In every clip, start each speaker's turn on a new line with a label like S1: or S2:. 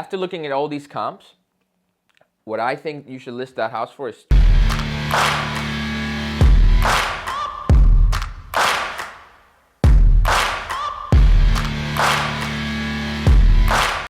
S1: after looking at all these comps, what I think you should list that house for is...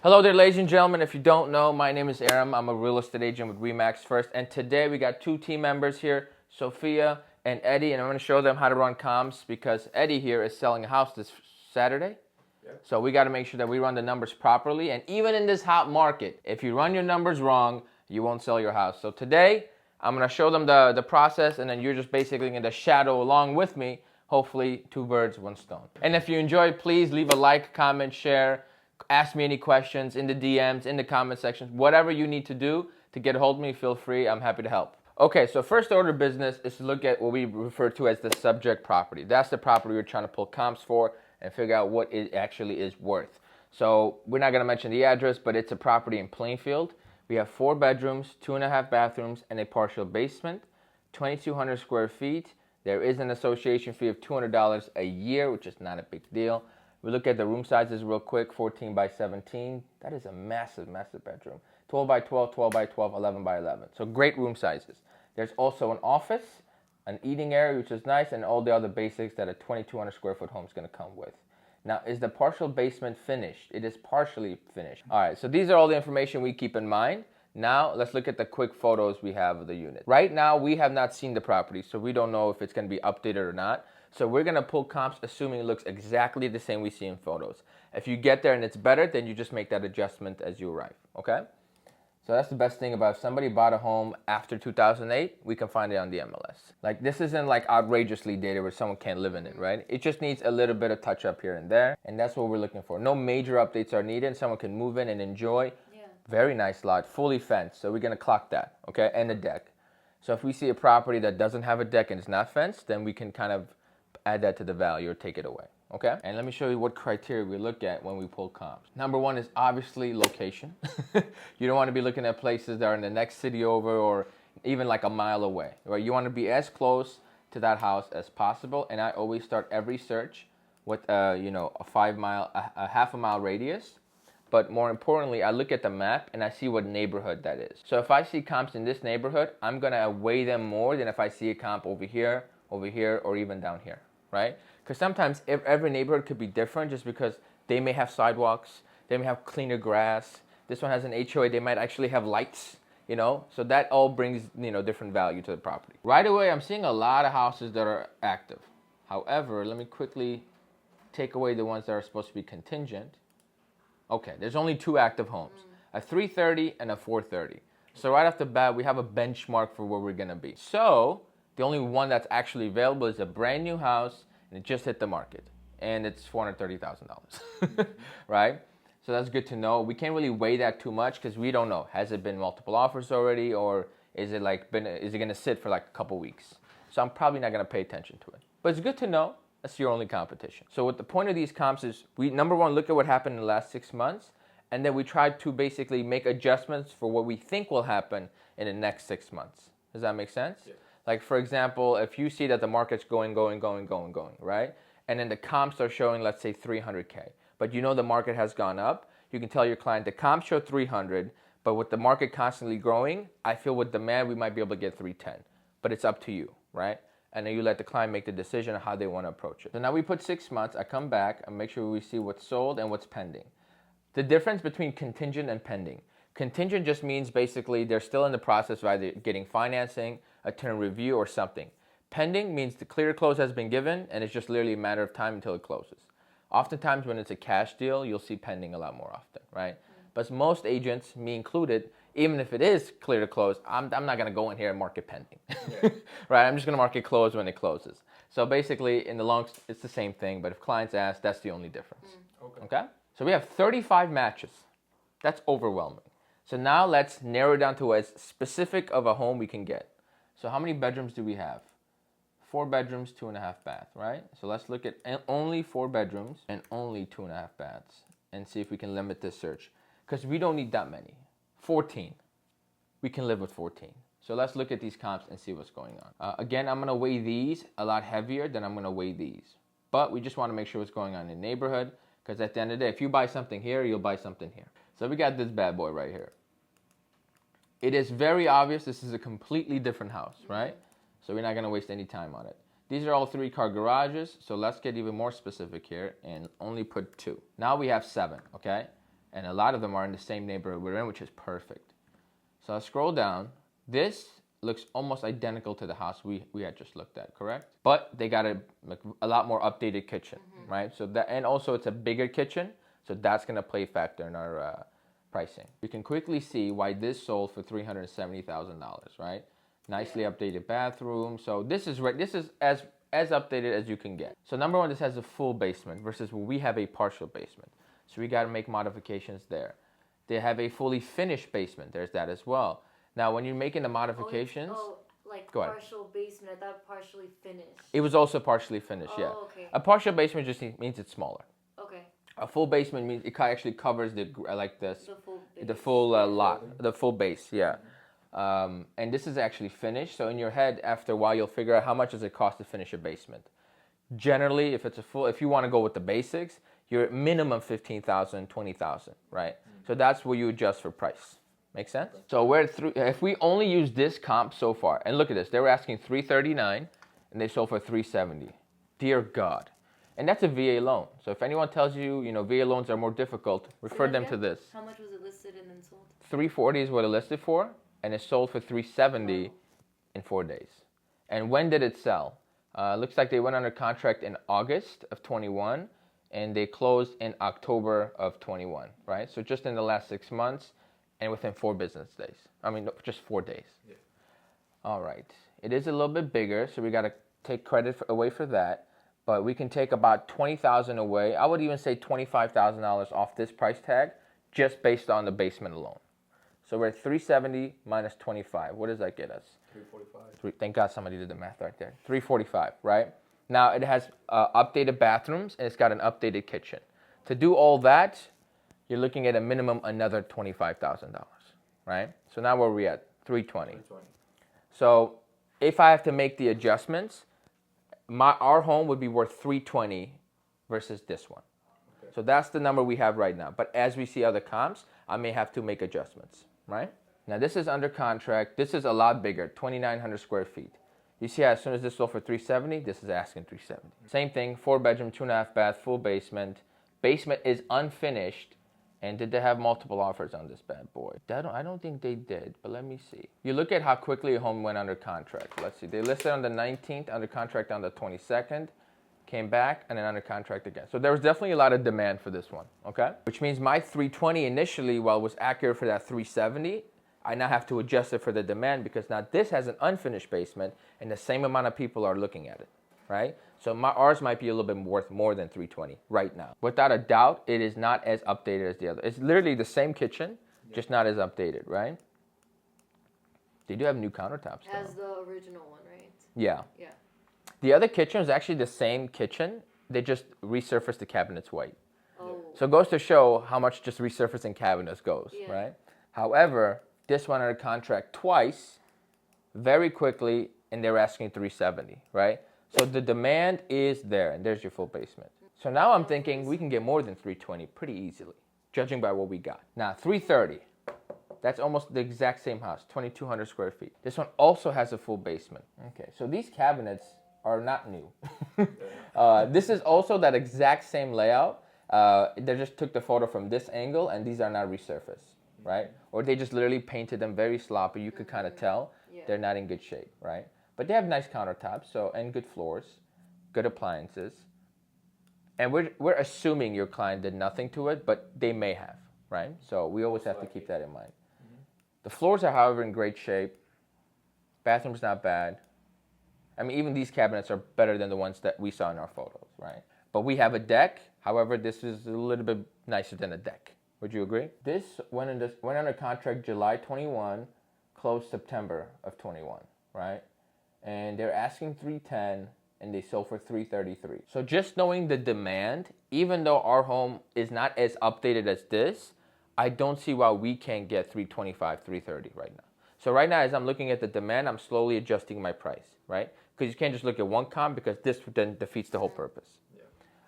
S1: Hello there, ladies and gentlemen. If you don't know, my name is Aram. I'm a real estate agent with RE/MAX First. And today we got two team members here, Sophia and Eddie. And I'm going to show them how to run comps because Eddie here is selling a house this Saturday. Yep. So we got to make sure that we run the numbers properly. And even in this hot market, if you run your numbers wrong, you won't sell your house. So today, I'm going to show them the process. And then you're just basically going to shadow along with me. Hopefully, two birds, one stone. And if you enjoyed, please leave a like, comment, share. Ask me any questions in the DMs, in the comment sections, whatever you need to do to get a hold of me, feel free. I'm happy to help. Okay, so first order of business is to look at what we refer to as the subject property. That's the property we're trying to pull comps for and figure out what it actually is worth. So we're not going to mention the address, but it's a property in Plainfield. We have 4 bedrooms, 2.5 bathrooms, and a partial basement, 2,200 square feet. There is an association fee of $200 a year, which is not a big deal. We look at the room sizes real quick, 14 by 17. That is a massive, massive bedroom. 12 by 12, 12 by 12, 11 by 11. So great room sizes. There's also an office, an eating area, which is nice, and all the other basics that a 2,200 square foot home is going to come with. Now, is the partial basement finished? It is partially finished. All right, so these are all the information we keep in mind. Now, let's look at the quick photos we have of the unit. Right now, we have not seen the property, so we don't know if it's going to be updated or not. So we're going to pull comps assuming it looks exactly the same we see in photos. If you get there and it's better, then you just make that adjustment as you arrive, okay? So that's the best thing about if somebody bought a home after 2008, we can find it on the MLS. Like this isn't like outrageously dated where someone can't live in it, right? It just needs a little bit of touch up here and there, and that's what we're looking for. No major updates are needed. Someone can move in and enjoy. Yeah. Very nice lot, fully fenced. So we're going to clock that, okay? And a deck. So if we see a property that doesn't have a deck and it's not fenced, then we can kind of add that to the value or take it away, okay? And let me show you what criteria we look at when we pull comps. Number one is obviously location. You don't want to be looking at places that are in the next city over or even like a mile away, right? You want to be as close to that house as possible. And I always start every search with, a half a mile radius. But more importantly, I look at the map and I see what neighborhood that is. So if I see comps in this neighborhood, I'm gonna weigh them more than if I see a comp over here, or even down here. Right? Because sometimes every neighborhood could be different just because they may have sidewalks, they may have cleaner grass. This one has an HOA, they might actually have lights, So that all brings, different value to the property. Right away, I'm seeing a lot of houses that are active. However, let me quickly take away the ones that are supposed to be contingent. Okay, there's only 2 active homes, a 330 and a 430. So right off the bat, we have a benchmark for where we're gonna be. So the only one that's actually available is a brand new house, and it just hit the market, and it's $430,000, right? So that's good to know. We can't really weigh that too much because we don't know. Has it been multiple offers already, or is it going to sit for like a couple weeks? So I'm probably not going to pay attention to it. But it's good to know. That's your only competition. So what the point of these comps is, we number one look at what happened in the last 6 months, and then we try to basically make adjustments for what we think will happen in the next 6 months. Does that make sense? Yeah. Like, for example, if you see that the market's going, right? And then the comps are showing, let's say, 300K. But the market has gone up. You can tell your client, the comps show 300, but with the market constantly growing, I feel with demand, we might be able to get 310. But it's up to you, right? And then you let the client make the decision on how they want to approach it. So now we put 6 months. I come back and make sure we see what's sold and what's pending. The difference between contingent and pending. Contingent just means basically they're still in the process of either getting financing, a tenant review, or something. Pending means the clear close has been given and it's just literally a matter of time until it closes. Oftentimes when it's a cash deal, you'll see pending a lot more often, right? But most agents, me included, even if it is clear to close, I'm not going to go in here and mark it pending, yeah. Right? I'm just going to mark it closed when it closes. So basically, in the long, it's the same thing, but if clients ask, that's the only difference. Okay? So we have 35 matches. That's overwhelming. So now let's narrow it down to as specific of a home we can get. So how many bedrooms do we have? 4 bedrooms, 2.5 baths, right? So let's look at only 4 bedrooms and only 2.5 baths and see if we can limit this search. Because we don't need that many. 14. We can live with 14. So let's look at these comps and see what's going on. Again, I'm going to weigh these a lot heavier than I'm going to weigh these. But we just want to make sure what's going on in the neighborhood. Because at the end of the day, if you buy something here, you'll buy something here. So we got this bad boy right here. It is very obvious this is a completely different house, right? So we're not going to waste any time on it. These are all 3-car garages, so let's get even more specific here and only put 2. Now we have 7, okay? And a lot of them are in the same neighborhood we're in, which is perfect. So I'll scroll down. This looks almost identical to the house we had just looked at, correct? But they got a lot more updated kitchen, right? So that, and also it's a bigger kitchen, so that's going to play a factor in our pricing. We can quickly see why this sold for $370,000, right? Nicely updated bathroom. So this is as updated as you can get. So number one, this has a full basement versus we have a partial basement. So we got to make modifications there. They have a fully finished basement. There's that as well. Now, when you're making the modifications,
S2: like
S1: go ahead.
S2: Partial basement. I thought partially finished.
S1: It was also partially finished. Yeah.
S2: Okay.
S1: A partial basement just means it's smaller.
S2: Okay.
S1: A full basement means it actually covers the full lot, the full base. Yeah. And this is actually finished. So in your head, after a while, you'll figure out how much does it cost to finish a basement. Generally, if you want to go with the basics, you're at minimum $15,000, $20,000, right? So that's where you adjust for price. Make sense? So we're at if we only use this comp so far, and look at this, they were asking $339, and they sold for $370. Dear God. And that's a VA loan. So if anyone tells you, VA loans are more difficult, refer them to this.
S2: How much was it listed and then sold?
S1: $340 is what it listed for, and it sold for $370 in 4 days. And when did it sell? Looks like they went under contract in August of 21, and they closed in October of 21, right? So just in the last 6 months, and within 4 business days. I mean, just 4 days. Yeah. All right. It is a little bit bigger, so we got to take credit away for that. But we can take about $20,000 away. I would even say $25,000 off this price tag, just based on the basement alone. So we're at $370 minus $25. What does that get us? $345. Thank God somebody did the math right there. $345, right? Now it has updated bathrooms and it's got an updated kitchen. To do all that, you're looking at a minimum another $25,000, right? So now where are we at? $320. So if I have to make the adjustments, our home would be worth $320 versus this one. Okay. So that's the number we have right now. But as we see other comps, I may have to make adjustments, right? Now this is under contract. This is a lot bigger, 2,900 square feet. You see how as soon as this sold for $370, this is asking $370. Same thing, 4-bedroom, 2.5 bath, full basement. Basement is unfinished. And did they have multiple offers on this bad boy? I don't think they did, but let me see. You look at how quickly a home went under contract. Let's see. They listed on the 19th, under contract on the 22nd, came back, and then under contract again. So there was definitely a lot of demand for this one, okay? Which means my 320 initially, while it was accurate for that 370, I now have to adjust it for the demand because now this has an unfinished basement and the same amount of people are looking at it, right? So ours might be a little bit worth more than 320 right now. Without a doubt, it is not as updated as the other. It's literally the same kitchen, just not as updated, right? They do have new countertops, though.
S2: As the original one, right?
S1: Yeah.
S2: Yeah.
S1: The other kitchen is actually the same kitchen. They just resurfaced the cabinets white.
S2: Oh.
S1: So it goes to show how much just resurfacing cabinets goes, right? However, this one under contract twice, very quickly, and they're asking $370, right? So the demand is there, and there's your full basement. So now I'm thinking we can get more than $320 pretty easily, judging by what we got. Now, $330, that's almost the exact same house, 2,200 square feet. This one also has a full basement. Okay, so these cabinets are not new. This is also that exact same layout. They just took the photo from this angle, and these are not resurfaced, right? Or they just literally painted them very sloppy. You could kind of tell they're not in good shape, right? But they have nice countertops, and good floors, good appliances. And we're assuming your client did nothing to it, but they may have, right? So we always have to keep that in mind. The floors are, however, in great shape. Bathroom's not bad. I mean, even these cabinets are better than the ones that we saw in our photos, right? But we have a deck. However, this is a little bit nicer than a deck. Would you agree? This went under contract July 21, closed September of 21, right? And they're asking $310, and they sold for $333. So just knowing the demand, even though our home is not as updated as this, I don't see why we can't get $325, $330 right now. So right now, as I'm looking at the demand, I'm slowly adjusting my price, right? Because you can't just look at one comp because this then defeats the whole purpose. Yeah.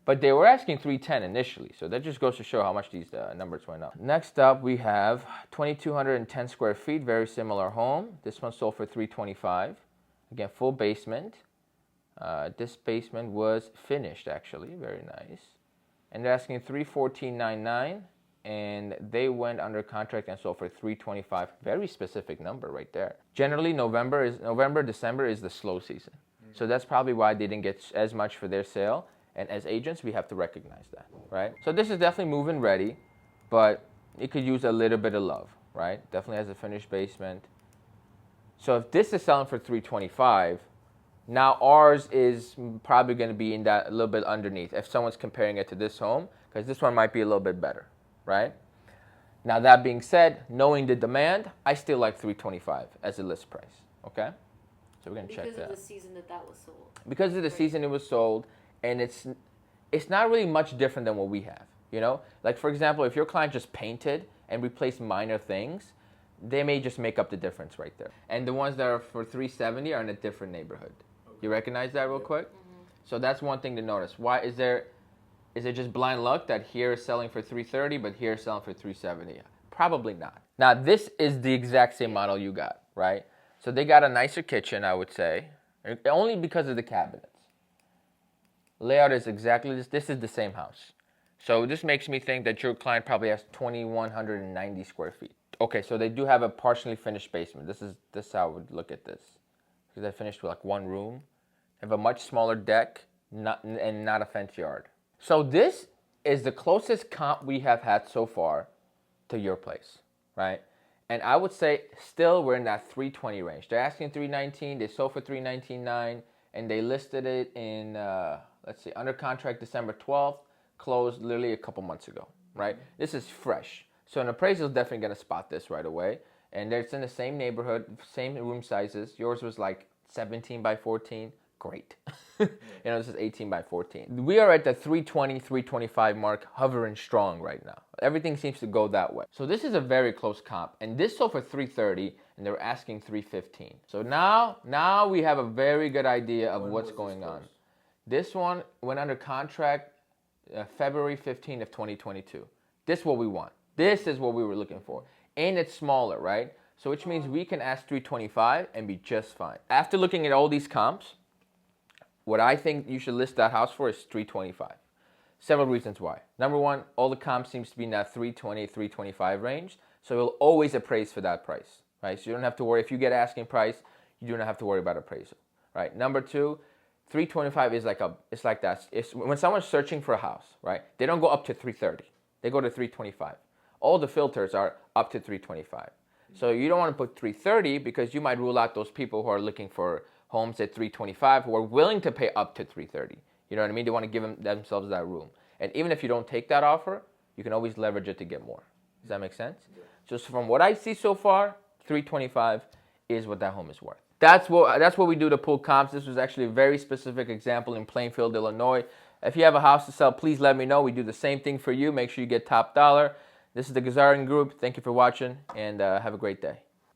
S1: But they were asking 310 initially, so that just goes to show how much these numbers went up. Next up, we have 2,210 square feet, very similar home. This one sold for 325. Again, full basement. This basement was finished, actually, very nice. And they're asking 314.99, and they went under contract and sold for 325. Very specific number right there. Generally, November, December is the slow season, so that's probably why they didn't get as much for their sale. And as agents, we have to recognize that, right? So this is definitely move-in ready, but it could use a little bit of love, right? Definitely has a finished basement. So if this is selling for 325, now ours is probably going to be in that a little bit underneath if someone's comparing it to this home, because this one might be a little bit better, right? Now that being said, knowing the demand, I still like 325 as a list price, okay? So we're going to check that.
S2: Because of the season that was sold.
S1: Because of the season it was sold. And it's not really much different than what we have, you know? Like, for example, if your client just painted and replaced minor things, they may just make up the difference right there. And the ones that are for 370 are in a different neighborhood. Okay. You recognize that real quick? Mm-hmm. So that's one thing to notice. Why is it just blind luck that here is selling for 330, but here is selling for 370? Probably not. Now, this is the exact same model you got, right? So they got a nicer kitchen, I would say, only because of the cabinets. Layout is exactly this. This is the same house. So this makes me think that your client probably has 2,190 square feet. Okay, so they do have a partially finished basement. This is how I would look at this. Because they finished with like one room. They have a much smaller deck and not a fence yard. So this is the closest comp we have had so far to your place, right? And I would say still we're in that 320 range. They're asking 319. They sold for 319.9, and they listed it in let's see, under contract December 12th, closed literally a couple months ago, right? This is fresh. So an appraiser is definitely going to spot this right away. And it's in the same neighborhood, same room sizes. Yours was like 17 by 14. Great. You know, this is 18 by 14. We are at the 320, 325 mark, hovering strong right now. Everything seems to go that way. So this is a very close comp. And this sold for 330, and they're asking 315. So now we have a very good idea of what's going on. This one went under contract February 15th of 2022. This is what we want. This is what we were looking for. And it's smaller, right? So which means we can ask 325 and be just fine. After looking at all these comps, what I think you should list that house for is 325. Several reasons why. Number one, all the comps seems to be in that 320, 325 range. So you'll always appraise for that price, right? So you don't have to worry. If you get asking price, you do not have to worry about appraisal, right? Number two, 325 is like that. It's when someone's searching for a house, right? They don't go up to 330. They go to 325. All the filters are up to 325. So you don't want to put 330 because you might rule out those people who are looking for homes at 325 who are willing to pay up to 330. You know what I mean? They want to give themselves that room. And even if you don't take that offer, you can always leverage it to get more. Does that make sense? Yeah. Just from what I see so far, 325 is what that home is worth. That's what we do to pull comps. This was actually a very specific example in Plainfield, Illinois. If you have a house to sell, please let me know. We do the same thing for you. Make sure you get top dollar. This is the Gazarian Group. Thank you for watching, and have a great day.